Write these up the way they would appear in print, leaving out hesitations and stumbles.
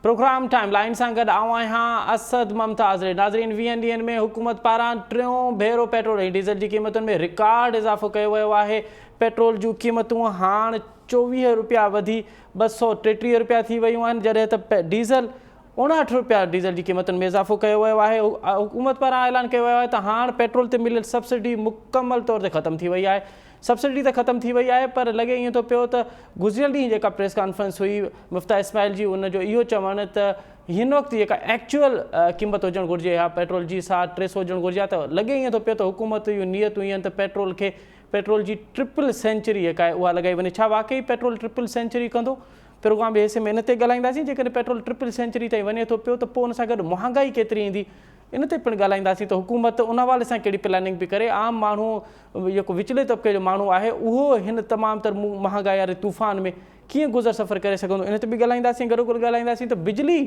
Programme timeline सां गॾु आऊं आहियां असद मुमताज़। नाज़रीन, 20 ॾींहनि में हुकूमत पारां टियों भेरो पेट्रोल ऐं डीज़ल जी क़ीमतुनि में रिकॉर्ड इज़ाफ़ो कयो वियो आहे। पेट्रोल जूं क़ीमतूं हाणे 24 रुपया वधी 233 रुपया थी वियूं आहिनि, जॾहिं त डीज़ल 59 रुपया डीज़ल जी क़ीमतुनि में इज़ाफ़ो कयो वियो आहे। हुकूमत पारां ऐलान कयो वियो आहे त हाणे पेट्रोल ते मिलियल सब्सिडी मुकमल तौर ते ख़तमु थी वई आहे। सब्सिडी त ख़तमु थी वई आहे, पर लॻे ईअं थो पियो त गुज़िरियल ॾींहुं जेका प्रेस कॉन्फ्रेंस हुई मुफ्ता इस्माइल जी, उनजो इहो चवणु त हिन वक़्तु जेका एक्चुअल क़ीमत हुजणु घुरिजे या पेट्रोल जी 300 हुजणु घुरिजे, त लॻे ईअं थो पियो त हुकूमत जूं नियतूं ईअं त पेट्रोल जी ट्रिपल सेंचुरी जेका आहे उहा लॻाई वञे। छा वाकई पेट्रोल ट्रिपल सेंचुरी कंदो? प्रोग्राम जे हिसे में इन ते ॻाल्हाईंदासीं। जेकॾहिं पेट्रोल ट्रिपल सेंचुरी ताईं वञे थो पियो त पोइ उन सां गॾु महांगाई केतिरी ईंदी, इन ते पिणु ॻाल्हाईंदासीं त हुकूमत उन हवाले सां कहिड़ी प्लानिंग पई करे। आम माण्हू जेको विचले तबिके जो माण्हू आहे उहो हिन तमामु तर महांगाई वारे तूफ़ान में कीअं गुज़र सफ़र करे सघंदो, इन ते बि ॻाल्हाईंदासीं। गॾोगॾु ॻाल्हाईंदासीं त बिजली,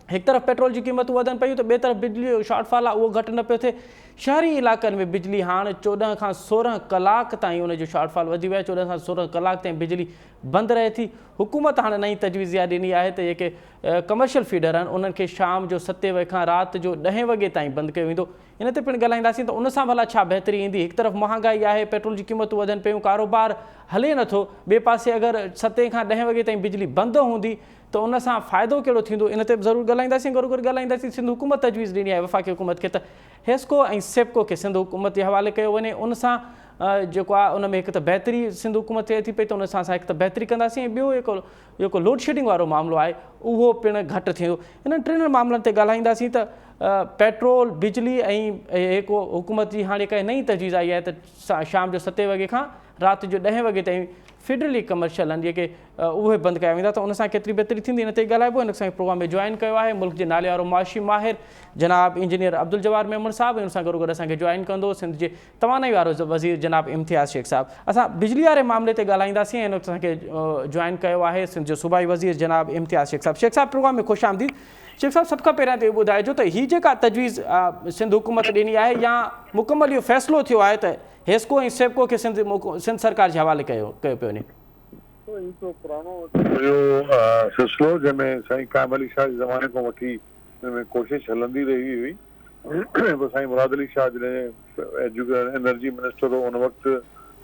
हिकु तरफ़ पेट्रोल जी क़ीमतूं वधनि पियूं त ॿिए तरफ़ बिजली जो शॉर्टफॉल आहे उहो घटि न पियो थिए। शहरी इलाइक़नि में बिजली हाणे 14 खां 16 कलाक ताईं उनजो शॉर्टफॉल वधी वियो आहे। 14 खां 16 कलाक ताईं बिजली बंदि रहे थी। हुकूमत हाणे नई तजवीज़ इहा ॾिनी आहे त जेके कमर्शियल फीडर आहिनि उन्हनि खे शाम जो 7 वॻे खां राति जो 10 वॻे ताईं बंदि कयो वेंदो। इन ते पिणु ॻाल्हाईंदासीं त उन सां भला छा बहितरी ईंदी। हिकु तरफ़ महांगाई आहे, पेट्रोल जी क़ीमतूं वधनि पियूं, कारोबार हले नथो, ॿिए पासे अगरि 7 खां 10 वॻे ताईं बिजली बंदि हूंदी त उन सां फ़ाइदो कहिड़ो थींदो, इन ते बि ज़रूरु ॻाल्हाईंदासीं। गॾोगॾु ॻाल्हाईंदासीं सिंध हुकूमत तजवीज़ ॾिनी आहे वफ़ाक़ी हुकूमत खे त हेस्को ऐं सेप्को खे सिंध हुकूमत जे हवाले कयो वञे। उन सां जेको आहे उन में हिकु त बहितरी सिंध हुकूमत थिए थी पई, त उन सां असां हिकु त बहितरी कंदासीं। ऐं ॿियो जेको लोड शेडिंग वारो मामिलो आहे उहो पिणु घटि थींदो। इन्हनि टिनि मामलनि ते ॻाल्हाईंदासीं त पेट्रोल, बिजली ऐं जेको हुकूमत जी हाणे काई नई तजवीज़ आई आहे त शाम जो 7 वॻे खां राति जो 10 वॻे ताईं फेडरली कमर्शियल आहिनि जेके उहे बंदि कया वेंदा, त उन सां केतिरी बहितरी थींदी, इन ते ॻाल्हाइबो। हिन सां प्रोग्राम में जॉइन कयो आहे मुल्क जे नाले वारो मुआशी माहिर जनाब इंजीनियर अब्दुल जवार मेमन साहिबु। उन सां गॾोगॾु असांखे जॉइन कंदो सिंध जे तवानाई वारो वज़ीर जनाब इम्तियाज़ शेख साहिबु। असां बिजली वारे मामले ते ॻाल्हाईंदासीं। हिन वक़्तु असांखे जॉइन कयो आहे सिंध जो सूबाई वज़ीर जनाब इम्तियाज़ शेख साहिबु। शेख साहिबु, प्रोग्राम में ख़ुशि आमदीद। शेख साहिबु, सभ खां पहिरियां त इहो ॿुधाइजो त हीअ जेका तजवीज़ सिंध हुकूमत ॾिनी आहे या मुकमल इहो फ़ैसिलो थियो आहे त हेस्को ऐं सेप्को खे सिंध सरकार जे हवाले कयो पियो वञे? पुरानो सिलसिलो जंहिंमें साईं काइम अली शाह जे ज़माने खां वठी हिन में कोशिशि हलंदी रही हुई। पोइ साईं मुराद अली शाह जॾहिं एनर्जी मिनिस्टर हो उन वक़्तु,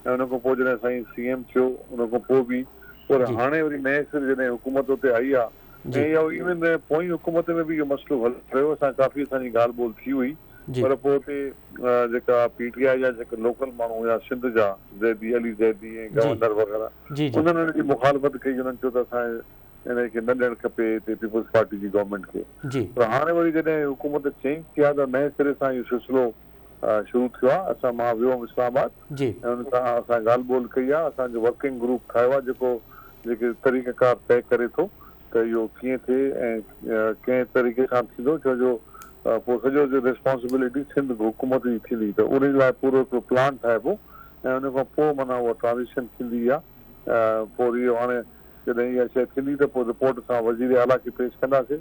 ऐं उन खां पोइ जॾहिं साईं CM थियो उन खां पोइ बि, पर हाणे वरी नए सिरे जॾहिं हुकूमत उते आई आहे ऐं इहा इवन पोइ हुकूमत में बि इहो मसइलो हल रहियो। असां काफ़ी असांजी ॻाल्हि ॿोल थी हुई, पर पोइ हुते जेका PTI जा जेके लोकल माण्हू हुया सिंध जा, ज़ैदी अली ज़ैदी ऐं गवर्नर वग़ैरह, उन्हनि हिनजी मुखालफ़त कई। उन्हनि चयो त असां हिनखे न ॾियणु खपे हिते पीपुल्स पार्टी जी गवर्नमेंट खे। पर हाणे वरी जॾहिं हुकूमत चेंज थी आहे त नए सिरे सां इहो सिलसिलो शुरू थियो आहे। मां वियो हुउमि इस्लामाबाद ऐं उन सां असां ॻाल्हि ॿोल कई आहे। असांजो वर्किंग ग्रुप ठाहियो आहे जेके तरीक़ेकार तय करे थो त इहो कीअं थिए ऐं कंहिं तरीक़े सां थींदो, छो जो पोइ सॼो रिस्पॉन्सिबिलिटी सिंध हुकूमत जी थींदी, त उन लाइ पूरो हिकिड़ो प्लान ठाहिबो ऐं उन खां पोइ माना उहा ट्रांज़िशन थींदी आहे। पोइ इहो हाणे जॾहिं इहा शइ थींदी त पोइ रिपोर्ट असां वज़ीर आला खे पेश कंदासीं,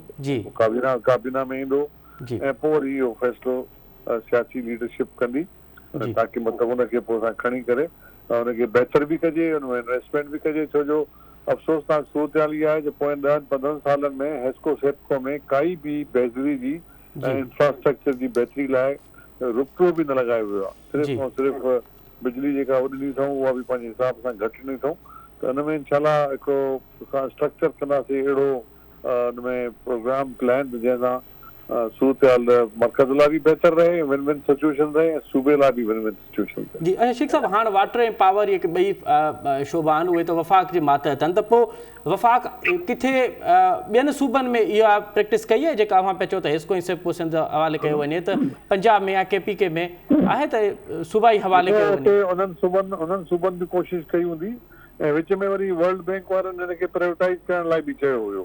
काबीना में ईंदो ऐं पोइ वरी इहो फ़ैसिलो सियासी लीडरशिप कंदी, ताकी मतिलबु उनखे पोइ असां खणी करे उनखे बहितर बि कजे, उनमें इन्वेस्टमेंट बि कजे। छो जो अफ़सोसनाक सूरत हाल इहा आहे जो पोइ 10-15 सालनि में हेस्को सेप्को में काई बि बेज़री जी ऐं इंफ्रास्ट्रक्चर जी बहितरी लाइ रुपयो बि न लॻायो वियो आहे। सिर्फ़ु ऐं सिर्फ़ु बिजली जेका ॾिनी अथऊं उहा बि पंहिंजे हिसाब सां घटि ॾिनी अथऊं। त हुन में इनशाला हिकिड़ो असां स्ट्रक्चर कंदासीं अहिड़ो हुन में प्रोग्राम प्लान जंहिंसां सूरत हाल मरकज़ लाइ बि बहितर रहे, विन विन सिचुएशन रहे ऐं सूबे लाइ बि विन विन सिचुएशन रहे। जी, अच्छा शेख साहिबु, हाणे वाटर ऐं पावर इहे ॿई शोबा आहिनि उहे त वफ़ाक़ जे मातहत आहिनि, त पोइ वफ़ाक़ किथे ॿियनि सूबनि में इहा प्रैक्टिस कई आहे जेका अव्हां पिया चओ त हेस्को ऐं सेप्को सिंध हवाले कयो वञे, त पंजाब में या KPK में आहे त सूबाई हवाले कयो वञे? उन्हनि सूबनि बि कोशिशि कई हूंदी ऐं विच में वरी वर्ल्ड बैंक वारनि हिनखे प्राइवेटाइज़ करण लाइ बि चयो हुयो,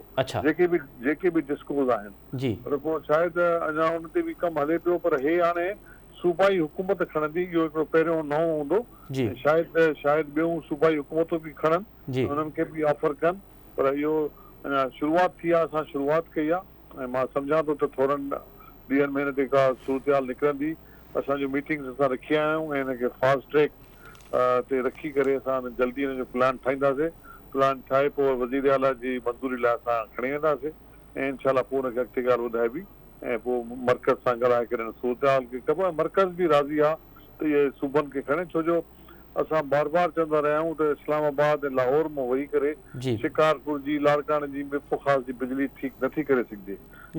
जेके बि डिस्कोस आहिनि। पर पोइ शायदि अञा उन ते बि कमु हले पियो, पर हे हाणे सूबाई हुकूमत खणंदी, इहो हिकिड़ो पहिरियों नओं हूंदो। शायदि ॿियूं सूबाई हुकूमतूं बि खणनि, उन्हनि खे बि ऑफर कनि, पर इहो अञा शुरूआति थी आहे। असां शुरूआति कई आहे ऐं मां सम्झां थो त थोरनि ॾींहंनि में हिन ते का सूरत हाल निकिरंदी। असांजूं मीटिंग्स असां रखी आया आहियूं ऐं हिनखे फास्ट ट्रैक ते रखी करे असां जल्दी हिन जो प्लान ठाहींदासीं। प्लान ठाहे पोइ वज़ीर आला जी मंज़ूरी लाइ असां खणी वेंदासीं ऐं इंशाल्लाह पोइ हुनखे अॻिते ॻाल्हि ॿुधाइबी ऐं पोइ मर्कज़ सां ॻाल्हाए करे सूरत हाल खे ख़बर मर्कज़ बि राज़ी आहे त इहे सूबनि खे खणे छो जो असां बार बार चवंदा रहिया आहियूं त इस्लामाबाद ऐं लाहौर मां वेही करे जी शिकारपुर जी लाड़काने जी ख़ासि जी बिजली ठीकु नथी करे सघिजे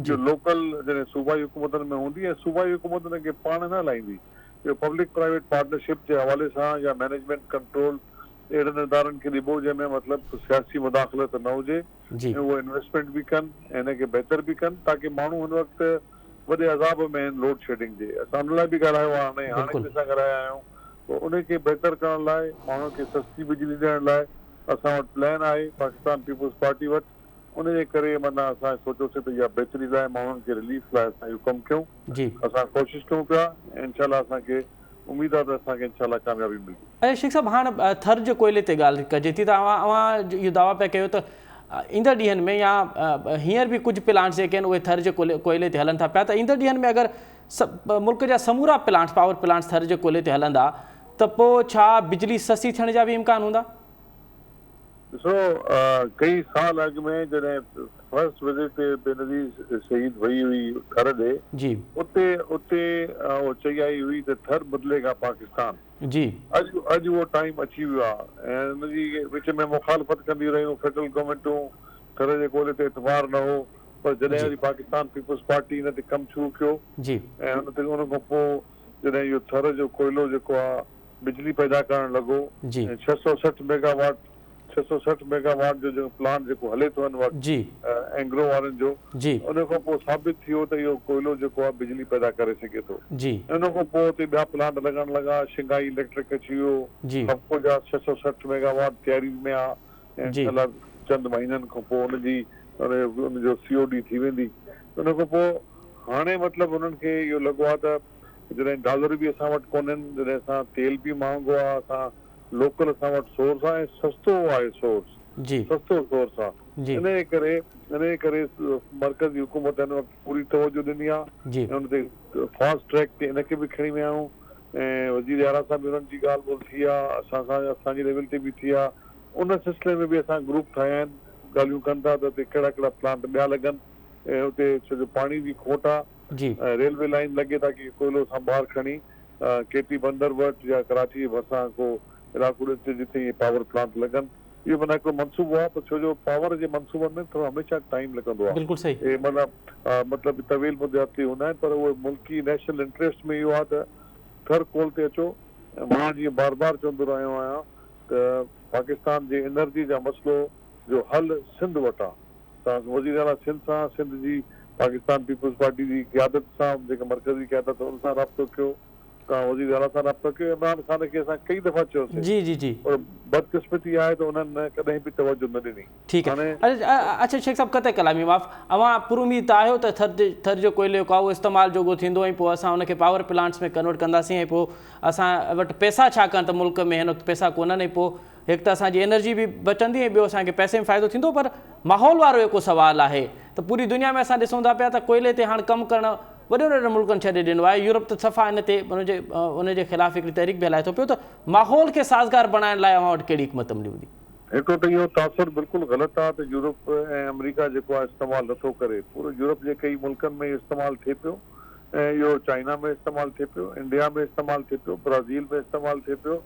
जो लोकल जॾहिं सूबाई हुकूमतनि में हूंदी ऐं सूबाई हुकूमतनि खे पाण न हलाईंदी इहो पब्लिक प्राइवेट पार्टनरशिप जे हवाले सां या मैनेजमेंट कंट्रोल अहिड़नि इदारनि खे ॾिबो जंहिंमें मतिलबु सियासी मुदाख़लत न हुजे जी ऐं उहे इन्वेस्टमेंट बि कनि ऐं हिनखे बहितर बि कनि ताकी माण्हू हिन वक़्तु वॾे अज़ाब में आहिनि लोड शेडिंग जे असां हुन लाइ बि ॻाल्हायो आहे हाणे बि असां ॻाल्हाया आहियूं पोइ उनखे बहितर करण लाइ माण्हुनि खे सस्ती बिजली ॾियण लाइ असां वटि प्लान आहे पाकिस्तान पीपुल्स पार्टी वटि उनजे करे माना असां सोचियोसीं त इहा बहितरी लाइ माण्हुनि खे रिलीफ लाइ असां इहो कमु कयूं जी असां कोशिशि कयूं पिया ऐं इनशाला असांखे उमेद आहे त असांखे इनशाला कामयाबी मिलंदी। शेख साहब हाणे थर्ज कोयले ते ॻाल्हि कजे थी त अवां इहो दावा पिया कयो त ईंदड़ ॾींहंनि में या हींअर बि कुझु प्लांट्स जेके आहिनि उहे थर्ज कोयले ते हलनि था पिया त ईंदड़ ॾींहंनि में अगरि मुल्क जा समूरा प्लांट्स पावर प्लांट्स थर्ज कोयले ते हलंदा त पोइ छा बिजली सस्ती थियण जा बि इम्कान हूंदा? ॾिसो कई साल अॻु में जॾहिं फर्स्ट विज़िट ते बेनज़ीर शहीद वई हुई थर ॾे जी उते उहो चई आई हुई त थर बदिलेगा पाकिस्तान जी अॼु उहो टाइम अची वियो आहे ऐं हुनजी विच में मुखालफ़त कंदियूं रहियूं फेडरल गवर्नमेंटूं थर जे कोयले ते एतबार न हो पर जॾहिं वरी पाकिस्तान पीपुल्स पार्टी हिन ते कमु शुरू कयो जी ऐं हुन खां पोइ जॾहिं इहो थर जो कोयलो जेको आहे बिजली पैदा करणु लॻो जी ऐं 660 मेगावाट जो प्लांट जेको हले थो हिन वक़्तु जी एंग्रो वारनि जो जी उन खां पोइ साबित थियो त इहो कोयलो जेको आहे बिजली पैदा करे सघे थो जी उन खां पोइ हुते ॿिया प्लांट लॻण लॻा शिंगाई इलेक्ट्रिक अची वियो जी हफ़्तो जा 660 मेगावाट तयारी में आहे ऐं इनशाला चंद महीननि खां पोइ हुनजी हुनजो COD थी वेंदी उन खां पोइ हाणे मतिलबु हुननि खे इहो लॻो आहे त जॾहिं डॉलर बि असां वटि कोन्हनि जॾहिं असां तेल बि महांगो आहे असां लोकल असां वटि सोर्स आहे ऐं सस्तो आहे सोर्स जी सस्तो सोर्स आहे जी इन करे मर्कज़ी हुकूमत हिन वक़्तु पूरी तवजो ॾिनी आहे जी ऐं हुन ते फास्ट ट्रैक ते हिनखे बि खणी विया आहियूं ऐं वज़ीर आला सां बि हुननि जी ॻाल्हि ॿोल थी आहे असांजी लेवल ते बि थी आहे उन सिलसिले में बि असां ग्रुप ठाहिया आहिनि ॻाल्हियूं कनि था त हुते कहिड़ा कहिड़ा प्लांट ॿिया लॻनि ऐं हुते छो जो पाणी जी खोट आहे जी रेलवे लाइन लॻे ताकी कोयलो असां ॿाहिरि खणी KT बंदर वटि या कराची जे भरिसां को इलाइक़ो ॾिठे जिते इहे पावर प्लांट लॻनि इहो माना हिकिड़ो मनसूबो आहे पर छो जो पावर जे मनसूबनि में थोरो हमेशह टाइम लॻंदो आहे बिल्कुलु सही इहे मतिलबु तवील मुद्दाती हूंदा आहिनि पर उहे मुल्की नेशनल इंट्रस्ट में इहो आहे त थर कोल ते अचो मां जीअं बार बार चवंदो रहियो आहियां त पाकिस्तान जे एनर्जी जा मसइलो जो हल सिंध वटि आहे तव्हां वज़ीर आला सिंध जी पाकिस्तान पीपुल्स पार्टी जी क़यादत सां जेका मर्कज़ी क़यादत हुन सां राब्तो कयो तव्हां वज़ीर आला सां राब्तो कयो इमरान ख़ान खे असां कई दफ़ा चयोसीं जी जी जी पर बदकिस्मती आहे त उन्हनि कॾहिं बि तवजो न ॾिनी ठीकु आहे अच्छा शेख साहब कते कलामी माफ़ अवां पूरी उमेद आहियो त थर जो कोयलो जेको आहे उहो इस्तेमालु जोॻो थींदो ऐं पोइ असां हुनखे पावर प्लांट्स में कन्वर्ट कंदासीं ऐं पोइ असां वटि पैसा छाकाणि त मुल्क में हिन वक़्तु पैसा कोन्हनि ऐं पोइ हिकु त असांजी एनर्जी बि बचंदी ऐं ॿियो असांखे पैसे में फ़ाइदो थींदो पर माहौल वारो जेको सुवालु आहे त पूरी दुनिया में असां ॾिसूं था पिया त कोयले ते हाणे कमु करणु वॾे वॾे मुल्कनि छॾे ॾिनो आहे यूरोप त सफ़ा हिन ते उनजे ख़िलाफ़ु हिकिड़ी तहरीक बि हलाए थो पियो त माहौल खे साज़गार बणाइण लाइ अवां वटि कहिड़ी हिकमत अमली हूंदी? हिकिड़ो त इहो तासुर बिल्कुलु ग़लति आहे त यूरोप ऐं अमेरिका जेको आहे इस्तेमालु नथो करे पूरो यूरोप जे कई मुल्कनि में इस्तेमालु थिए पियो ऐं इहो चाइना में इस्तेमालु थिए पियो इंडिया में इस्तेमालु थिए पियो ब्राज़ील में इस्तेमालु थिए पियो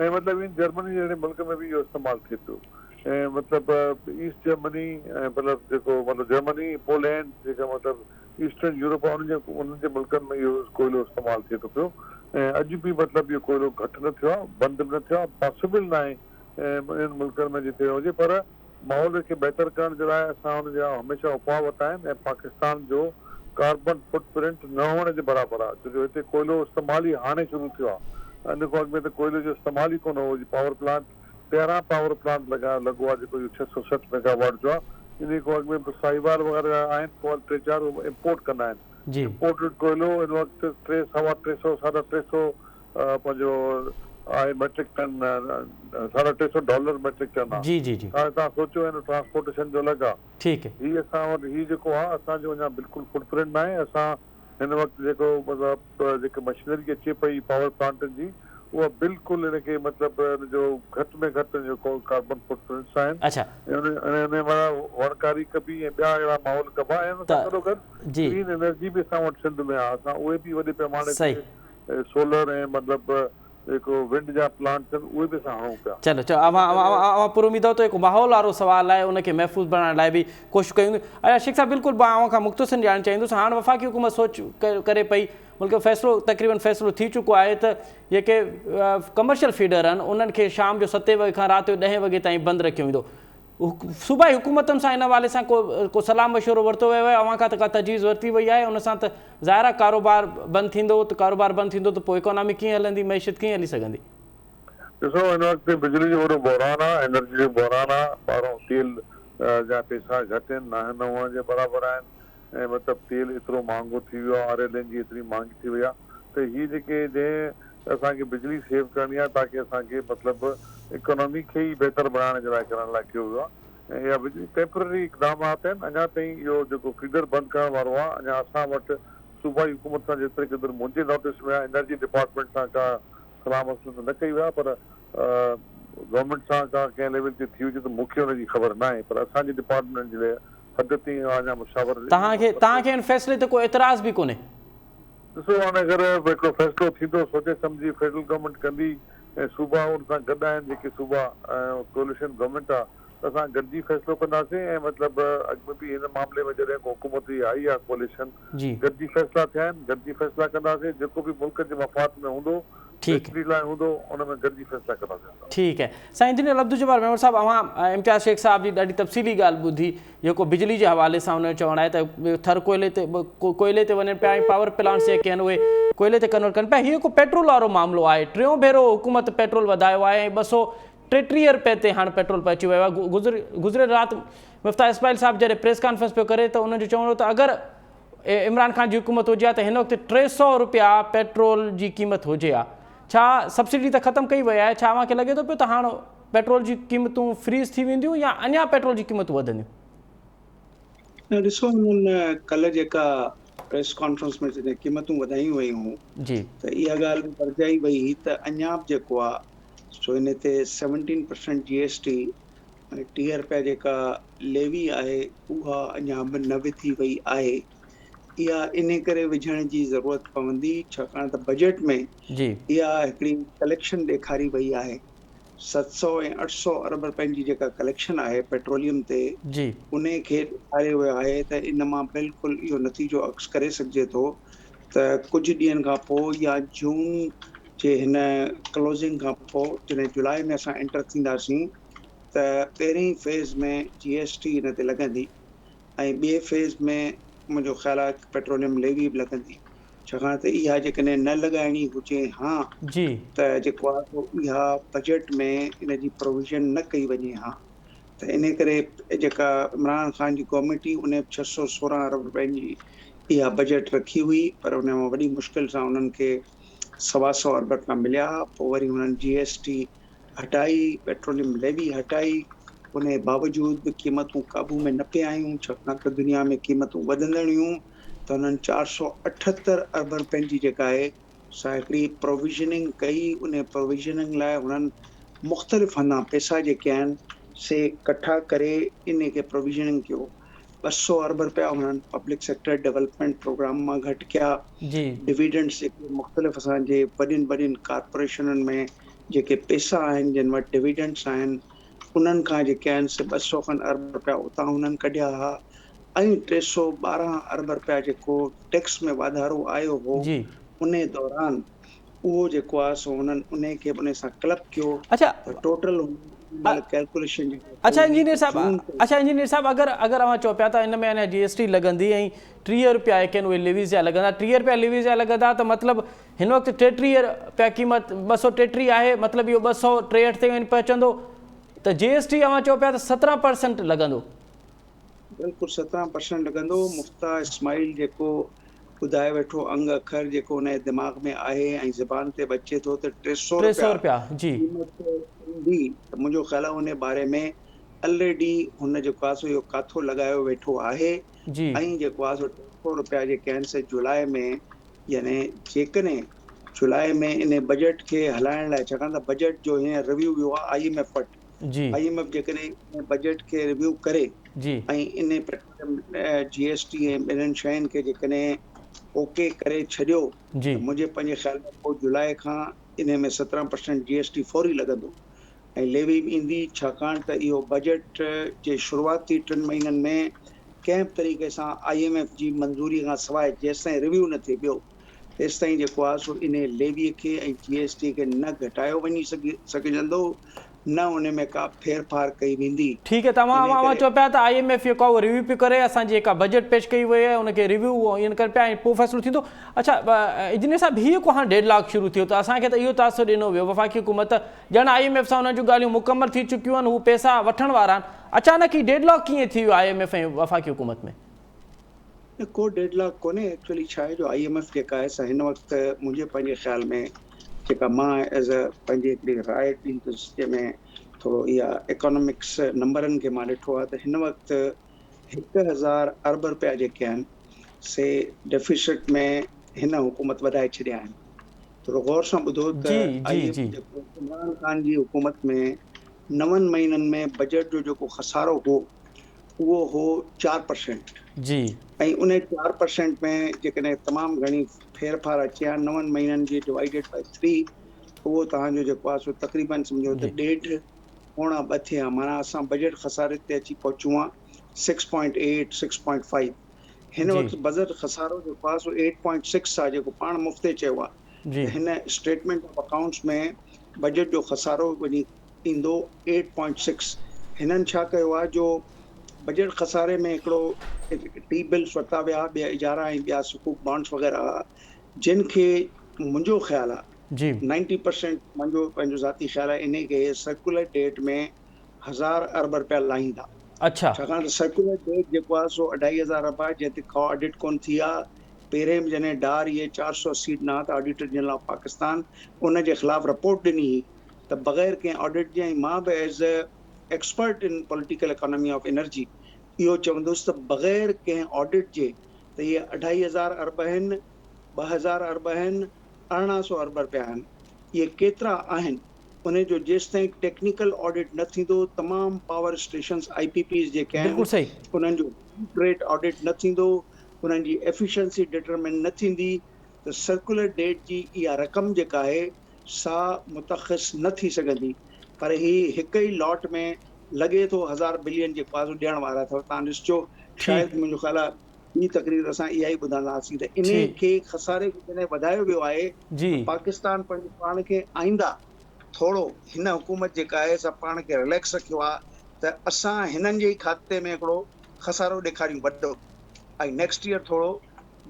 ऐं मतिलबु इन जर्मनी जहिड़े मुल्क में बि इहो इस्तेमालु थिए पियो ऐं मतिलबु ईस्ट जर्मनी ऐं मतिलबु जर्मनी पोलैंड जेका मतिलबु ईस्टर्न यूरोप आहे उन्हनि जे मुल्कनि में इहो कोयलो इस्तेमालु थिए थो पियो ऐं अॼु बि मतिलबु इहो कोयलो घटि न थियो आहे बंदि बि न थियो आहे पॉसिबल न आहे इन मुल्कनि में जिते हुजे पर माहौल खे बहितर करण जे लाइ असां हुनजा हमेशह उपाउ वरिता आहिनि ऐं पाकिस्तान जो कार्बन फुटप्रिंट न हुअण जे बराबरि आहे छो जो हिते कोयलो इस्तेमालु ई हाणे शुरू थियो आहे इन खां अॻु में त कोयले जो इस्तेमालु ई कोन हो पावर प्लांट 13 पावर प्लांट लॻो आहे जेको इहो 660 मेगावाट जो आहे इन खां अॻु में साहिवाल वग़ैरह आहिनि पोइ 3-4 इम्पोर्ट कंदा आहिनि इम्पोर्टेड कोयलो इन वक़्तु 300 साढा 300 पंहिंजो आहे मैट्रिक टन $350 मैट्रिक टन आहे जी जी जी हाणे तव्हां सोचियो हिन ट्रांसपोर्टेशन जो अलॻि आहे ठीकु आहे हीअ असां वटि हीअ जेको आहे असांजो अञा बिल्कुलु फुटप्रिंट न आहे असां हिन वक़्तु जेको मतिलबु जेकी मशीनरी अचे पई पावर प्लांटनि जी उहा बिल्कुलु हिनखे मतिलबु जो घटि में घटि जेको कार्बन फुटप्रिंट्स आहिनि अच्छा इन माना वणकारी कबी ऐं ॿिया अहिड़ा माहौल कबा ऐं हुन सां गॾोगॾु जी ग्रीन एनर्जी बि असां वटि सिंध में आहे, असां उहे बि वॾे पैमाने सही ते सोलर ऐं मतिलबु जेको विंड जा प्लांट्स आहिनि उहे बि असां हणूं पिया। चलो चलो अवां पूरो उम्मीद तो एक माहौल वारो सवाल है उनके महफूज बनाने लाइ भी कोशिश कयूं। अच्छा शेख साहब बिल्कुल मां मुख्तसर ॼाणणु चाहींदुसि हाणे वफ़ाक़ी हुकूमत सोच करे पई मुल्क फ़ैसिलो तक़रीबन फ़ैसिलो थी चुको आहे त जेके कमर्शियल फीडर आहिनि उन्हनि खे शाम जो 7 वॻे खां राति जो 10 वॻे ताईं बंदि रखियो वेंदो। सूबाई हुकूमतुनि सां इन हवाले सां को सलाह मशवरो वरितो वियो आहे, अवां खां त का तजवीज़ वरिती वई आहे? उन सां त ज़ाहिर आहे कारोबार बंदि थींदो त कारोबार बंदि थींदो त पोइ इकोनॉमी कीअं हलंदी, मईशत कीअं हली सघंदी? ॾिसो हिन वक़्तु बिजली जो वॾो बहिरान आहे, एनर्जी जो बहिरान आहे, ॿाहिरों तेल जा पैसा घटि आहिनि, न हुअण जे बराबरि आहिनि ऐं मतिलबु तेल एतिरो महांगो थी वियो आहे, आर एल एन जी एतिरी महांगी थी वई आहे त हीअ जेके जंहिं असांखे बिजली सेव करणी आहे ताकी असांखे मतिलबु इकोनॉमी खे ई बहितर बणाइण जे लाइ करण लाइ कयो वियो आहे ऐं इहा बिजली टेम्पररी इक़दामात आहिनि। अञा ताईं इहो जेको फीडर बंदि करण वारो आहे अञा असां वटि सूबाई हुकूमत सां जेतिरे क़दुरु मुंहिंजे नोटिस में आहे, एनर्जी डिपार्टमेंट सां का सलाह मशवरो न कई वियो आहे, पर गवर्नमेंट सां का कंहिं लेवल ते थी हुजे त मूंखे हुनजी ख़बर न आहे, पर असांजे डिपार्टमेंट जे हद ताईं अञा मुशावर तव्हांखे हिन फ़ैसिले ते को एतिराज़ बि कोन्हे? ॾिसो हाणे अगरि हिकिड़ो फ़ैसिलो थींदो सोचे सम्झी फेडरल गवर्नमेंट कंदी ऐं सूबा हुन सां गॾु आहिनि जेके सूबा कोलिशन गवर्नमेंट आहे त असां गॾिजी फ़ैसिलो कंदासीं ऐं मतिलबु अॻु में बि हिन मामले में जॾहिं हुकूमत आई आहे कोलिशन गॾिजी फ़ैसिला थिया आहिनि, गॾिजी फ़ैसिला कंदासीं, जेको बि मुल्क जे मफ़ाद में हूंदो लाइ हूंदो उन में गॾिजी फ़ैसिला कंदासीं। ठीकु आहे साईं इंजीनियर अब्दुल जब्बार मेमण साहब, अवां इम्तियाज़ शेख साहब जी ॾाढी तफ़सीली ॻाल्हि ॿुधी जेको बिजली जे हवाले सां हुन जो चवणु आहे त थर कोयले ते वञनि पिया ऐं पावर प्लांट्स जेके आहिनि उहे कोयले ते कन्वर्ट कनि पिया। हीअ हिकु पेट्रोल वारो मामिलो आहे, टियों भेरो हुकूमत पेट्रोल वधायो आहे ऐं 233 रुपए ते हाणे पेट्रोल पहुची वियो आहे। गुज़िरियल राति मुफ्ता इस्माइल साहब जॾहिं प्रेस कॉन्फ्रेंस पियो करे त उनजो चवणो त अगरि इमरान ख़ान जी हुकूमत हुजे हा त हिन वक़्तु 300 रुपया पेट्रोल जी क़ीमत हुजे हा। छा सब्सिडी त ख़तमु कई वई आहे? छा अव्हांखे लॻे थो पियो त हाणे पेट्रोल जी क़ीमतूं फ्रीज़ थी वेंदियूं या अञा पेट्रोल जी क़ीमतूं वधंदियूं? ॾिसो हुननि कल्ह जेका प्रेस कॉन्फ्रेंस में जॾहिं क़ीमतूं वधायूं वयूं जी त इहा ॻाल्हि बि बरजाई वई त अञा बि जेको आहे सो हिन ते 17% GST ऐं 30 रुपया जेका लेवी आहे उहा अञा बि न विधी वई आहे। इहा इन करे विझण जी ज़रूरत पवंदी छाकाणि त बजट में इहा हिकिड़ी कलेक्शन ॾेखारी वई आहे। 700 ऐं 800 अरब रुपयनि जी जेका कलेक्शन आहे पेट्रोलियम ते उन खे ॾेखारियो वियो आहे त इन मां बिल्कुलु इहो नतीजो अक्स करे सघिजे थो त कुझु ॾींहंनि खां पोइ या जून जे हिन क्लोज़िंग खां पोइ जॾहिं जुलाई में असां एंटर थींदासीं त पहिरीं फेज़ में GST हिन ते लॻंदी ऐं ॿिए फेज़ में मुंहिंजो ख़्यालु आहे पेट्रोलियम लेवी बि लॻंदी, छाकाणि त इहा जेकॾहिं न लॻाइणी हुजे हा त जेको आहे इहा बजट में इन जी प्रोविज़न न कई वञे हा त इन करे जेका इमरान ख़ान जी गवर्नमेंट हुई उन 616 अरब रुपयनि जी इहा बजट रखी हुई, पर उन मां वॾी मुश्किल सां उन्हनि खे 125 अरब रुपया मिलिया। पोइ वरी हुननि GST हटाई, पेट्रोलियम लेवी हटाई, उन बावजूद बि क़ीमतूं काबू में न पिया आयूं छाकाणि त दुनिया में क़ीमतूं वधंदड़ियूं त हुननि 478 अरब रुपयनि जी जेका आहे सा हिकिड़ी प्रोविजनिंग कई। उन प्रोविजनिंग लाइ हुननि मुख़्तलिफ़ हंधा पैसा जेके आहिनि से इकट्ठा करे इन खे प्रोविजनिंग कयो। 200 अरब रुपया हुननि पब्लिक सेक्टर डेवलपमेंट प्रोग्राम मां घटि कया। डिविडेंड्स जेके मुख़्तलिफ़ असांजे वॾियुनि कारपोरेशननि में जेके पैसा आहिनि जिन वटि डिविडेंड्स आहिनि उन्हनि खां जेके आहिनि से 200 खनि अरब रुपया उतां हुननि कढिया हुआ ऐं 312 अरब रुपया जेको टैक्स में वाधारो आयो हो उन दौरान उहो जेको आहे सो हुननि उन खे उन सां क्लब कयो। Total calculation. अच्छा इंजीनियर साहब अगर अवां चओ पिया त हिन में अञा GST लॻंदी ऐं 30 रुपया जेके आहिनि उहे लेवीज़ जा लॻंदा, 30 रुपया लेवीज़ जा लॻंदा त मतिलबु हिन वक़्तु 33 रुपया क़ीमत 233 आहे, मतिलबु इहो 263 ते वञी पहुचंदो त GST अवां चओ पिया त 17% लॻंदो। बिल्कुलु 17% लॻंदो। मुफ्ता इस्माइल जेको ॿुधाए वेठो अंग अखर जेको हुन जे दिमाग़ में आहे ऐं ज़बान ते बचे थो त 300 रुपया त मुंहिंजो ख़्यालु आहे उन बारे में ऑलरेडी हुन जेको आहे सो इहो काथो लॻायो वेठो आहे ऐं जेको आहे सो 300 रुपया जेके आहिनि से जुलाई में यानी जेकॾहिं जुलाई में इन बजट खे हलाइण लाइ, छाकाणि त बजट जो हींअर रिव्यू वियो आहे IMF वटि। जी IMF जेकॾहिं इन बजट खे रिव्यू करे जी ऐं इन GST ऐं ॿिन्हिनि शयुनि खे जेकॾहिं ओके करे छॾियो जी त मुंहिंजे पंहिंजे ख़्याल में पोइ जुलाई खां इन में 17% GST फौरी लॻंदो ऐं लेवी बि ईंदी, छाकाणि त इहो बजट जे शुरूआती 3 महीननि में कंहिं बि तरीक़े सां IMF जी मंज़ूरी खां सवाइ जेसिताईं रिव्यू न थिए ॿियो तेसिताईं जेको आहे सो इन लेवीअ खे ऐं GST खे न घटायो वञी सघिजंदो, न उन में का फेरफार कई वेंदी। ठीक है, तव्हां चओ पिया त IMF जेको आहे रिव्यू पियो करे, असांजी जेका बजट पेश कई वई आहे उनखे रिव्यू इन करे पिया ऐं पोइ फ़ैसिलो थींदो। अच्छा इंजीनियर साहब, हीअ को हाणे डेडलॉक शुरू थियो त असांखे त इहो तासुर ॾिनो वियो वफ़ाक़ी हुकूमत ॼण IMF सां हुन जूं ॻाल्हियूं मुकमल थी चुकियूं आहिनि, हू पैसा वठण वारा आहिनि, अचानक ई डेडलॉक कीअं थी वियो IMF ऐं वफ़ाक़ी हुकूमत में? को डेडलॉक कोन्हे, एक्चुअली छा आहे जो IMF जेका आहे सा हिन वक़्तु मुंहिंजे पंहिंजे ख़्याल में जेका मां एज़ अ पंहिंजी हिकिड़ी राय ॾींदुसि जंहिंमें थोरो इहा इकोनॉमिक्स नंबरनि खे मां ॾिठो आहे त हिन वक़्तु 1000 अरब रुपया जेके आहिनि से डेफिसिट में हिन हुकूमत वधाए छॾिया आहिनि। थोरो गौर सां ॿुधो त इमरान ख़ान जी हुकूमत में 9 महीननि में बजट जो जेको खसारो हो उहो हो 4% जी ऐं उन 4% में जेकॾहिं तमामु घणी फेरफार अचे हा 9 महीननि जी डिवाइडेड बाय 3 उहो तव्हांजो जेको आहे सो तक़रीबन सम्झो त 1.5 पौणा 2 थिया, माना असां बजट खसारे ते अची पहुचूं हा 6.8 6.5। हिन वक़्तु बजट खसारो जेको आहे सो 8.6 आहे, जेको पाण मुफ़्ते चयो आहे। हिन स्टेटमेंट ऑफ अकाउंट्स में बजट जो खसारो वञी ईंदो 8.6। हिननि छा कयो आहे जो बजट खसारे में हिकिड़ो टी बिल्स वरिता विया, ॿिया इजारा ऐं ॿिया सुकूक बॉन्ड्स वग़ैरह, जिन खे मुंहिंजो ख़्यालु आहे 90% मुंहिंजो पंहिंजो ज़ाती ख़्यालु आहे इन खे सर्कुलर डेट में 1000 अरब रुपया लाहींदा। अच्छा, छाकाणि त सर्कुलर डेट जेको आहे सो 2500 अरब आहे, जंहिं ते का ऑडिट कोन थी आहे। पहिरें जॾहिं डार इहे 480 ॾिना त ऑडिटर जनरल ऑफ पाकिस्तान उन जे ख़िलाफ़ रिपोर्ट ॾिनी हुई त बग़ैर कंहिं ऑडिट जे, ऐं मां बि as a expert in political economy of energy इहो चवंदुसि त बग़ैर कंहिं ऑडिट जे त इहे 2500 अरब आहिनि, 2000 अरब आहिनि, 1800 अरब रुपया आहिनि। इहे केतिरा आहिनि उन जो जेसिताईं टेक्निकल ऑडिट न थींदो, तमामु पावर स्टेशंस IPPs जेके आहिनि उन्हनि जो रेट ऑडिट न थींदो, उन्हनि जी एफिशिएंसी डिटरमिन न थींदी, त सर्कुलर डेट जी इहा रक़म जेका आहे सा मुतख़िस न थी सघंदी। पर ही हिक ई लॉट में लॻे थो 1000 बिलियन जेको आहे ॾियण वारा अथव। तव्हां ॾिसजो, शायदि मुंहिंजो ख़्यालु आहे ॿी तकरीर असां इहा ई ॿुधंदासीं त इन खे खसारे खे जॾहिं वधायो वियो आहे पाकिस्तान पंहिंजे पाण खे आईंदा थोरो हिन हुकूमत जेका आहे सा पाण खे रिलैक्स रखियो आहे त असां हिननि जे ई खाते में हिकिड़ो खसारो ॾेखारियूं वॾो ऐं नेक्स्ट ईयर थोरो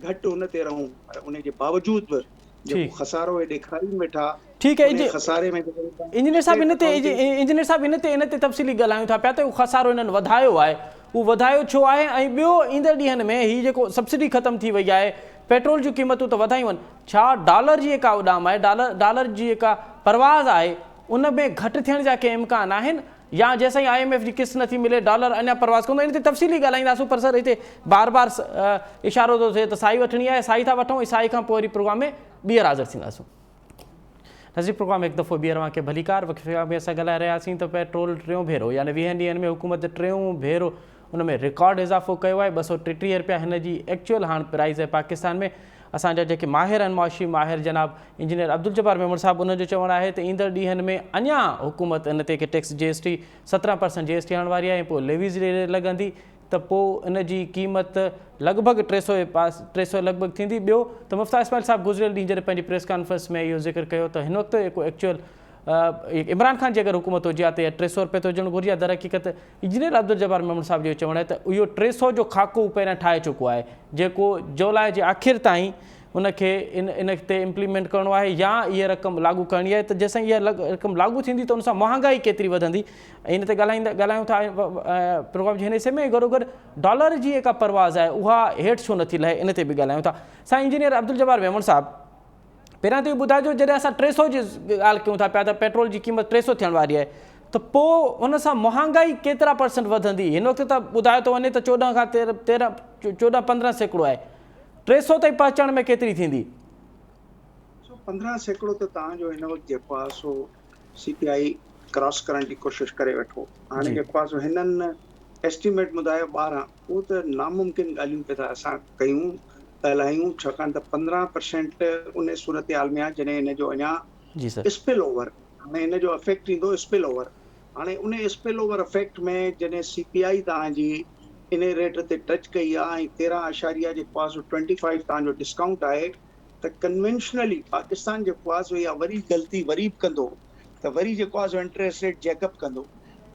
घटि उन ते रहूं, पर उन जे बावजूद बि जेको खसारो ॾेखारियूं वेठा। ठीक है खसारे में इंजीनियर साहब इन ते तफ़सीली ॻाल्हायूं था पिया त उहो खसारो हिननि वधायो आहे, उहो वधायो छो आहे ऐं ॿियो ईंदड़ ॾींहंनि में हीअ जेको सब्सिडी ख़तमु थी वई आहे, पेट्रोल जूं क़ीमतूं त वधायूं आहिनि, छा डॉलर जी जेका उॾाम आहे, डॉलर जी जेका परवाज़ आहे उन में घटि थियण जा के इम्कान आहिनि या जेसिताईं IMF जी किस्त नथी मिले डॉलर अञा परवाज़ कंदो? इन ते तफ़सीली ॻाल्हाईंदासीं, पर सर हिते बार बार इशारो थो थिए त साई वठणी आहे, साई था वठूं ऐं साई खां पोइ वरी प्रोग्राम में ॿीहर हाज़िर थींदासीं। नज़ीर प्रोग्राम हिकु दफ़ो ॿीहर मूंखे भलीकार वक़फ़े में असां ॻाल्हाए रहियासीं त पेट्रोल टियों भेरो यानी 20 ॾींहंनि में हुकूमत टियों भेरो उन में रिकॉर्ड इज़ाफ़ो कयो आहे। 233 रुपया हिन जी एक्चुअल हाणे प्राइज़ आहे पाकिस्तान में। असांजा जेके माहिर आहिनि, मुआशी माहिर जनाब इंजीनियर अब्दुल जब्बार मेमण साहब, उनजो चवणु आहे त ईंदड़ ॾींहंनि में अञा हुकूमत इन ते टैक्स GST 17% GST हणण वारी आहे ऐं पोइ लेवीज़ लॻंदी त पोइ इन जी क़ीमत लॻभॻि 300 लॻभॻि थींदी। ॿियो त मुफ्ता इस्माइल साहब गुज़िरियल ॾींहुं जॾहिं पंहिंजी प्रेस कॉन्फ्रेंस में इहो ज़िक्र कयो त हिन वक़्तु जेको एक्चुअल इमरान ख़ान जी अगरि हुकूमत हुजे हा त 300 रुपये थो हुजणु घुरिजे। दर हक़ीक़त इंजीनियर अब्दुल जब्बार मेमण साहब जो चवणु आहे त इहो 300 जो खाको पहिरियां ठाहे चुको आहे, जेको जुलाई जे आख़िर ताईं उनखे इन ते इम्प्लीमेंट करिणो आहे या इहा रक़म लागू करणी आहे। त जेसिताईं इहा रक़म लागू थींदी त उन सां महांगाई केतिरी वधंदी, इन ते ॻाल्हायूं था प्रोग्राम जे हिन हिसे में। गॾो गॾु डॉलर जी जेका परवाज़ आहे उहा हेठि छो नथी लहे, इन ते बि ॻाल्हायूं था। साईं इंजीनियर अब्दुल जब्बार मेमण साहब, पहिरियां त इहो ॿुधाइजो, जॾहिं असां 300 जी ॻाल्हि कयूं था पिया त पेट्रोल जी क़ीमत 300 थियण वारी आहे, त पोइ उन सां महांगाई केतिरा % वधंदी? हिन वक़्तु त ॿुधायो थो वञे त 14 खां 14-15 सैकड़ो आहे, 300 ताईं पहुचण में केतिरी थींदी? 15% त तव्हांजो हिन वक़्तु जेको आहे सो CPI क्रॉस करण जी कोशिशि करे वेठो। हाणे जी। जेको आहे सो हिननि एस्टिमेट ॿुधायो 12, उहो त नामुमकिन ॻाल्हियूं पिया था असां कयूं ॻाल्हायूं, छाकाणि त 15% उन सूरत हाल में आहे जॾहिं हिन जो अञा जी सर। स्पिल ओवर, हाणे हिन जो इफेक्ट ईंदो स्पिल ओवर। हाणे उन स्पिल ओवर इफेक्ट में जॾहिं CPI तव्हांजी इन रेट ते टच कई आहे ऐं 13 जेको आहे सो 25 तव्हांजो डिस्काउंट आहे, त कन्वेंशनली पाकिस्तान जेको आहे सो इहा वरी ग़लती वरी बि कंदो, त वरी जेको आहे सो इंटरेस्ट रेट जैकअप कंदो।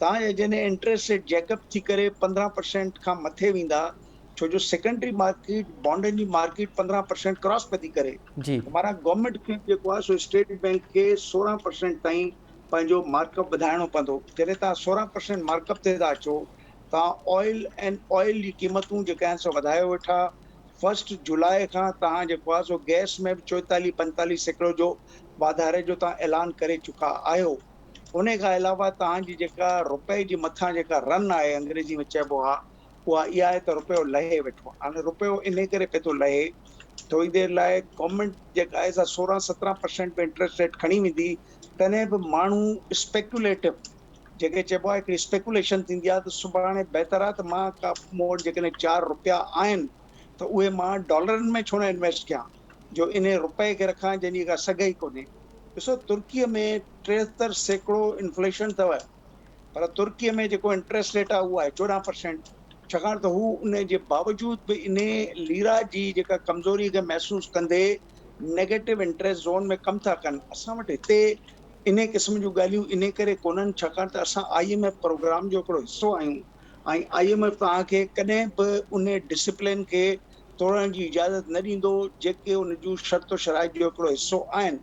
तव्हां जॾहिं इंटरेस्ट रेट जैकअप थी करे 15% खां मथे वेंदा, छो जो सेकेंडरी मार्केट बॉन्डनि जी मार्केट 15% क्रॉस पई थी करे, जी। माना गवर्नमेंट खे जेको आहे सो स्टेट बैंक खे 16% ताईं पंहिंजो मार्कअप वधाइणो पवंदो। जॾहिं तव्हां 16% मार्कअप ते था अचो, तव्हां ऑयल जी क़ीमतूं जेके आहिनि सो वधाए वेठा। 1 जुलाई खां तव्हां जेको आहे सो गैस में बि 44-45% जो वाधारे जो तव्हां ऐलान करे चुका आहियो। उन खां अलावा तव्हांजी जेका रुपए जी मथां जेका रन आहे, अंग्रेजी में चइबो आहे, उहा इहा आहे त रुपयो लहे वेठो। हाणे रुपयो इन करे पियो थो लहे, थोरी देरि लाइ गवर्नमेंट जेका आहे सा 16-17% पे इंटरेस्ट रेट खणी वेंदी, तॾहिं बि माण्हू स्पेकुलेटिव जेके चइबो आहे हिकिड़ी स्पेकुलेशन थींदी आहे, त सुभाणे बहितर आहे त मां का मूं वटि जेकॾहिं 4 रुपया आहिनि त उहे मां डॉलरनि में छो न इन्वेस्ट कयां, जो इन रुपए खे रखां जंहिंजी का सघ ई कोन्हे। ॾिसो तुर्कीअ में 73% इन्फ्लेशन अथव, पर तुर्कीअ में जेको इंटरेस्ट रेट आहे उहो आहे 14%, छाकाणि त हू उन जे बावजूद बि इन लीरा जी जेका कमज़ोरी खे महसूसु कंदे नेगेटिव इंटरेस्ट ज़ोन में कमु था कनि। असां वटि हिते इन क़िस्म जूं ॻाल्हियूं इन करे कोन्हनि, छाकाणि त असां IMF प्रोग्राम जो हिकिड़ो हिसो आहियूं, ऐं IMF तव्हांखे कॾहिं बि उन डिसिप्लिन खे तोड़ण जी इजाज़त न ॾींदो जेके उन जूं शर्तो शराइत जो हिकिड़ो हिसो आहिनि।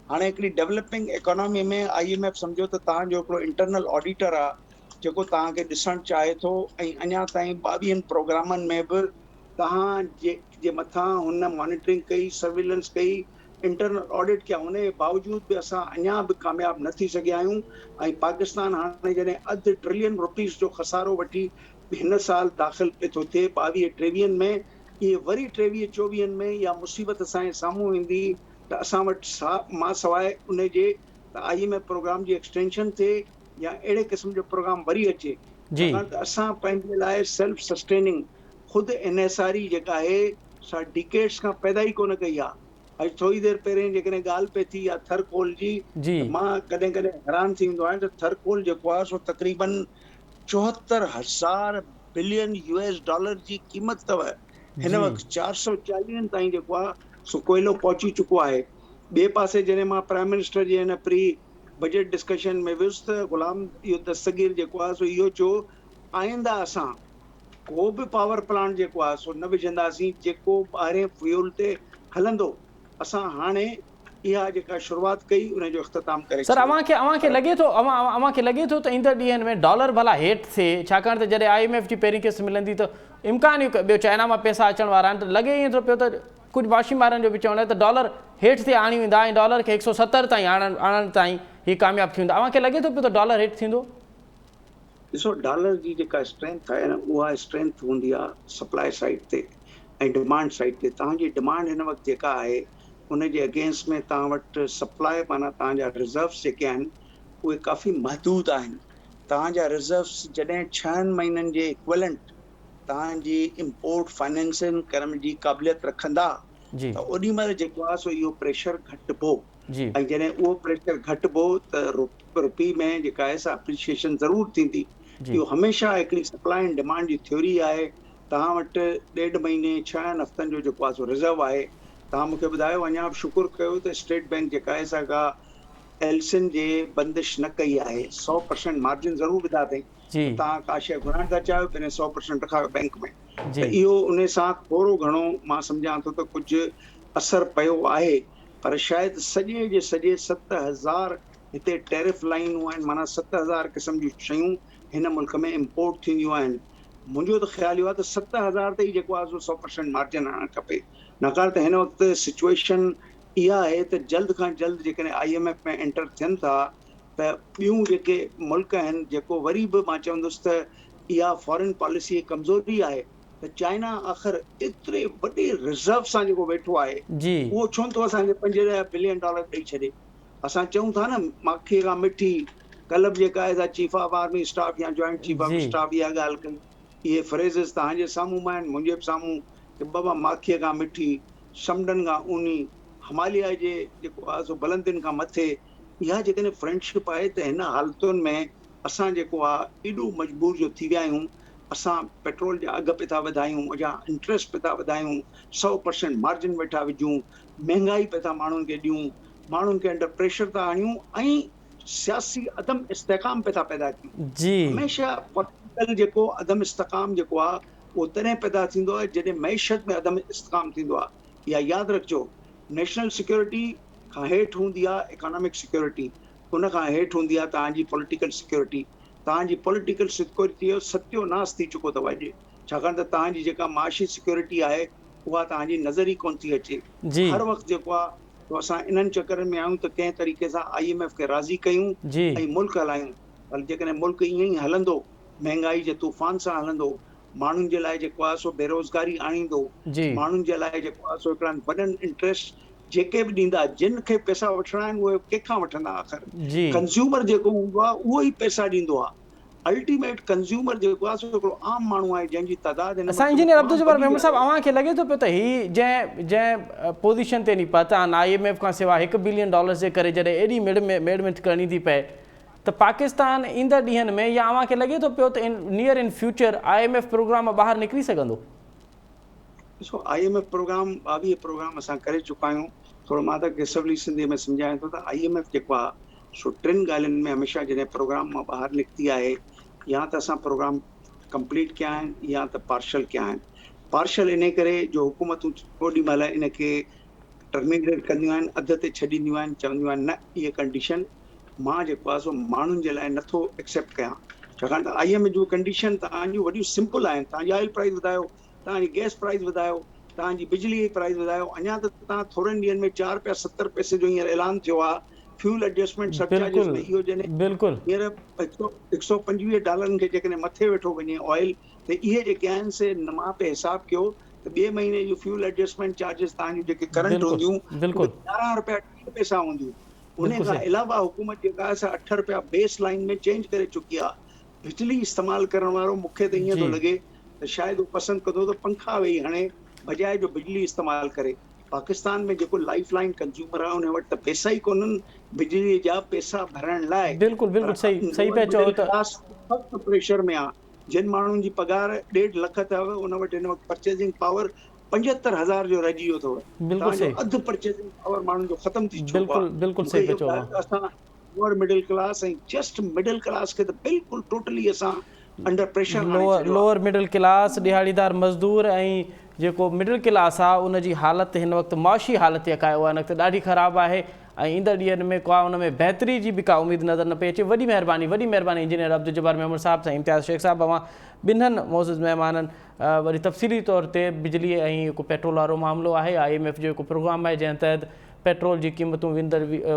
हाणे हिकिड़ी डेवलपिंग इकोनॉमी में IMF सम्झो त तव्हांजो हिकिड़ो इंटरनल ऑडिटर आहे जेको तव्हांखे ॾिसणु चाहे थो, ऐं अञा ताईं 22 प्रोग्रामनि में बि तव्हां जे मथां हुन मॉनिटरिंग कई, सर्विलेंस कई, इंटरनल ऑडिट कया, उन जे बावजूद बि असां अञा बि कामयाबु न थी सघिया आहियूं। ऐं पाकिस्तान हाणे जॾहिं $1 ट्रिलियन जो खसारो वठी हिन साल दाख़िल पियो थो थिए 22-23 में, इहे वरी 23-24 में इहा मुसीबत असांजे साम्हूं ईंदी त असां वटि मां सवाइ उन जे IMF प्रोग्राम जी एक्सटेंशन थिए या अहिड़े क़िस्म जो प्रोग्राम वरी अचे, जी। छाकाणि त असां पंहिंजे लाइ सेल्फ सस्टेनिंग ख़ुदि NSRE जेका आहे सा डिकेड्स खां पैदा ई कोन कई आहे। अॼु थोरी देरि पहिरियों जेकॾहिं ॻाल्हि पई थी आहे थरकोल जी, जी। त मां कॾहिं कॾहिं हैरान थी वेंदो आहियां त थरकोल जेको आहे सो तक़रीबन 74,000 बिलियन $US जी क़ीमत अथव। हिन जी। वक़्तु 440 ताईं जेको आहे सो कोयलो पहुची चुको आहे। ॿिए पासे जॾहिं मां प्राइम मिनिस्टर जे हिन प्री बजट डिस्कशन में वियुसि त गुलाम इहो दस्तगीर जेको आहे सो इहो चयो, आईंदा असां को बि पावर प्लांट जेको आहे सो न विझंदासीं जेको ॿाहिरें फ्यूल ते हलंदो। असां हाणे इहा जेका शुरूआत कई उन जो इख़्तिताम करे सर छॾियो। अव्हांखे लॻे थो अव्हांखे लॻे थो त ईंदड़ ॾींहंनि में डॉलर भला हेठि थिए, छाकाणि त जॾहिं IMF जी पहिरीं किस्त मिलंदी त इम्कान ई ॿियो चाइना मां पैसा अचण वारा आहिनि, त लॻे ईअं थो पियो त कुझु वाशी मारनि जो बि चवणु आहे त डॉलर हेठि ते आणी वेंदा ऐं डॉलर खे 170 ताईं आणण ताईं ही कामयाबु थी वेंदा। अव्हांखे लॻे थो पियो त डॉलर हेठि थींदो? ॾिसो डॉलर जी जेका स्ट्रेंथ आहे न, उहा स्ट्रेंथ हूंदी आहे सप्लाई साइड ते ऐं डिमांड साइड ते। तव्हांजी डिमांड हिन वक़्तु जेका आहे उन जे अगेंस्ट में तव्हां वटि सप्लाई माना तव्हांजा रिज़र्व्स जेके आहिनि उहे काफ़ी महदूद आहिनि। तव्हांजा रिज़र्व्स जॾहिं 6 महीननि जे इक्विवेलेंट तव्हांजी इम्पोर्ट फाइनेंसिंग करण जी क़ाबिलियत रखंदा, जी। त ओॾी महिल जेको आहे सो इहो प्रेशर घटिबो, जी। ऐं जॾहिं उहो प्रेशर घटिबो त रुपी में जेका आहे सा अप्रिशिएशन ज़रूरु थींदी। जी। इहो हमेशह हिकिड़ी सप्लाई एंड डिमांड जी थ्योरी आहे। तव्हां वटि 1.5 महीने 6 हफ़्तनि जो जेको आहे सो रिज़र्व आहे। तव्हां मूंखे ॿुधायो, अञा बि शुकुर कयो त स्टेट बैंक जेका आहे सा का एल्सिन जे बंदिश न कई आहे। 100% मार्जिन ज़रूरु विधा अथई। जी। तव्हां का शइ घुराइण था चाहियो पहिरियों 100% रखायो बैंक में, जी। त इहो उन सां थोरो घणो मां सम्झां थो त कुझु असरु पियो आहे, पर शायदि सॼे जे सॼे 7,000 हिते टैरिफ लाइनूं आहिनि, माना 7,000 क़िस्म जूं शयूं हिन मुल्क में इम्पोर्ट थींदियूं आहिनि। मुंहिंजो त ख़्यालु इहो आहे त 7,000 ते ई जेको आहे सो 100% मार्जिन आणणु खपे, छाकाणि त हिन वक़्तु सिचुएशन इहा आहे त जल्द खां जल्द जेकॾहिं IMF में एंटर थियनि था त ॿियूं जेके मुल्क आहिनि, जेको वरी बि मां चवंदुसि त इहा फॉरेन पॉलिसी कमज़ोरी आहे, त चाइना आख़िर एतिरे वॾे रिज़र्व सां जेको वेठो आहे जी उहो छो नथो असांखे $5 बिलियन ॾेई छॾे। असां चऊं था न माखीअ खां मिठी, कल्ह बि जेका आहे चीफ ऑफ आर्मी स्टाफ या जॉइंट चीफ ऑफ जी स्टाफ इहा ॻाल्हि कई। इहे फ्रेज़िस तव्हांजे साम्हूं आहिनि, मुंहिंजे बि साम्हूं, कि बाबा माखीअ खां मिठी, समुंडनि खां ऊनी, हिमालय जे जेको आहे सो बुलंदियुनि खां मथे, इहा जेकॾहिं फ्रेंडशिप आहे त हिन हालतुनि में असां जेको आहे एॾो मजबूर जो थी विया आहियूं। असां पेट्रोल जा अघ पिया था वधायूं या इंट्रस्ट पिया था वधायूं, 100% मार्जिन वेठा विझूं, महांगाई पिया था माण्हुनि खे ॾियूं, माण्हुनि खे अंडर प्रेशर था आणियूं ऐं सियासी अदम इस्तेकाम पिया था पैदा कयूं। जी हमेशह पॉलिटिकल जेको अदम इस्तेकाम जेको आहे उहो तॾहिं पैदा थींदो आहे जॾहिं मैशत में अदम इस्तेकाम थींदो आहे। इहा यादि रखिजो, नेशनल सिक्योरिटी खां हेठि हूंदी आहे इकोनॉमिक सिक्योरिटी, उन खां हेठि हूंदी आहे तव्हांजी पॉलिटिकल सिक्योरिटी। तव्हांजी पॉलिटिकल सिक्योरिटी जो सत्योनाश थी चुको अथव अॼु, छाकाणि त तव्हांजी जेका माशी सिक्योरिटी आहे उहा तव्हांजी नज़र ई कोन थी अचे। जी हर वक़्तु जेको आहे तो असां इन्हनि चकरनि में आहियूं त कंहिं तरीक़े सां IMF खे राज़ी कयूं जी ऐं मुल्क हलायूं। पर जेकॾहिं मुल्क ईअं ई हलंदो, महांगाई जे तूफ़ान सां हलंदो, माण्हुनि जे लाइ जेको आहे सो बेरोज़गारी आणींदो, जी माण्हुनि जे लाइ जेको आहे सो हिकिड़नि वॾनि इंट्रस्ट जेके बि ॾींदा, जिन खे पैसा वठिणा आहिनि उहे कंहिंखां वठंदा आख़िर? जी कंज़्यूमर जेको हूंदो आहे उहो ई पैसा ॾींदो आहे। अल्टीमेट कंज़्यूमर जेको आहे सो हिकिड़ो आम माण्हू आहे जंहिंजी तइदाद असां इंजीनियर अब्दुल जब्बार मेमन साहब अव्हां खे लॻे थो पियो त ही जंहिं पोज़ीशन ते नी पहुता आहिनि IMF खां सवाइ $1 बिलियन जे करे जॾहिं एॾी मेड़मेंट करणी थी पए त पाकिस्तान ईंदड़ ॾींहंनि में या अव्हां खे लॻे थो पियो त near in future IMF programme ॿाहिरि निकिरी सघंदो? ॾिसो, IMF प्रोग्राम 22 प्रोग्राम असां करे चुका आहियूं। थोरो मां त सवली सिंधीअ में सम्झायां थो त IMF जेको आहे सो टिनि ॻाल्हियुनि में हमेशह जॾहिं प्रोग्राम मां ॿाहिरि निकिती आहे, या त असां प्रोग्राम कंप्लीट कया आहिनि या त पार्शल कया आहिनि। पार्शल इन करे जो हुकूमतूं ओॾी महिल इन खे टर्मिनेट कंदियूं आहिनि, अध ते छॾींदियूं आहिनि, चवंदियूं आहिनि न इहे कंडीशन मां जेको आहे सो माण्हुनि जे लाइ नथो एक्सेप्ट कयां, छाकाणि त IMF जूं कंडीशन तव्हांजूं वॾियूं सिंपल आहिनि। तव्हांजी ऑयल प्राइस वधायो, तव्हांजी गैस प्राइस वधायो, तव्हांजी बिजली जी प्राइस वधायो, अञा त तव्हां थोरनि ॾींहंनि में $4.70 जो हींअर ऐलान थियो आहे फ्यूल एडजस्टमेंट सरचार्जिस में। इहो जॾहिं बिल्कुलु हींअर $125 खे जेकॾहिं मथे वेठो वञे ऑयल, त इहे जेके आहिनि से मां पे हिसाब कयो त ॿिए महीने जूं फ्यूल एडजस्टमेंट चार्जिस तव्हांजूं जेके करंट हूंदियूं $11.30 हूंदियूं। उन खां अलावा हुकूमत जेका आहे $8 बेस लाइन में चेंज करे चुकी आहे। बिजली इस्तेमालु करण वारो मूंखे त ईअं थो लॻे त शायदि उहो पसंदि कंदो त पंखा वेही हणे बजाए जो बिजली इस्तेमालु करे। पाकिस्तान में जेको लाइफ लाइन कंज़्यूमर आहे उन वटि त पैसा ई कोन्हनि बिजलीअ जा पैसा भरण लाइ। बिल्कुलु सही पिया चओ त प्रेशर में आहे। जिन माण्हुनि जी पगार 1.5 लख अथव उन वटि हिन वक़्तु परचेसिंग पावर 75,000 जो रहिजी वियो अथव। तव्हांजो अधु परचेसिंग पावर माण्हुनि जो ख़तम थी चुको आहे। बिल्कुलु सही पिया चओ। असां लोअर मिडिल क्लास ऐं जस्ट मिडिल क्लास खे त बिल्कुलु टोटली असां under pressure lower middle class, दिहाड़ीदार मज़दूर ऐं जेको मिडिल क्लास आहे उन जी हालति हिन वक़्तु मुआशी हालति जेका आहे उहा हिन वक़्तु ॾाढी ख़राबु आहे ऐं ईंदड़ ॾींहंनि में का उन में बहितरी जी बि का उमेदु नज़र न पई अचे। वॾी महिरबानी इंजीनियर अब्दुल जब्बार मेमन साहब सां इम्तियाज़ शेख साहब, अवां ॿिन्हनि मौजूद महिमाननि वरी तफ़सीली तौर ते बिजली ऐं जेको पेट्रोल वारो मामिलो आहे, IMF जो जेको प्रोग्राम आहे जंहिं तहत पेट्रोल जी क़ीमतूं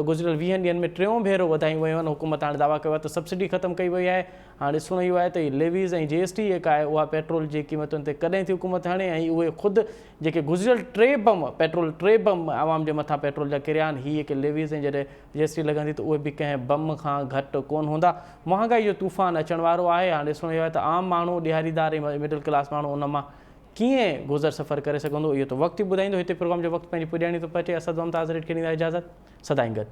गुज़िरियल 20 ॾींहंनि में 3 भेरो वधायूं वियूं आहिनि। हुकूमत हाणे दावा कयो आहे त सब्सिडी ख़तमु कई वई आहे। हाणे ॾिसणो इहो आहे त लेवीज़ ऐं GST जेका आहे उहा पेट्रोल जी क़ीमतुनि ते कॾहिं थी हुकूमत हणे ऐं उहे ख़ुदि जेके गुज़िरियल 3 बम आवाम जे मथां पेट्रोल जा किरिया आहिनि, हीअ जेके लेवीज़ ऐं जॾहिं GST लॻंदी त उहे बि कंहिं बम खां घटि कोन हूंदा। महांगाई जो तूफ़ान अचण वारो आहे। हाणे ॾिसणो इहो आहे त आम माण्हू, दिहाड़ीदार ऐं मिडिल क्लास माण्हू उन मां कीअं गुज़र सफ़र करे सघंदो, इहो त वक़्तु ई ॿुधाईंदो। हिते प्रोग्राम जो वक़्तु पंहिंजी पुॼाइणी थो पचे। असद मुमताज़ रेड खे ॾींदा इजाज़त। सदाईं गॾु।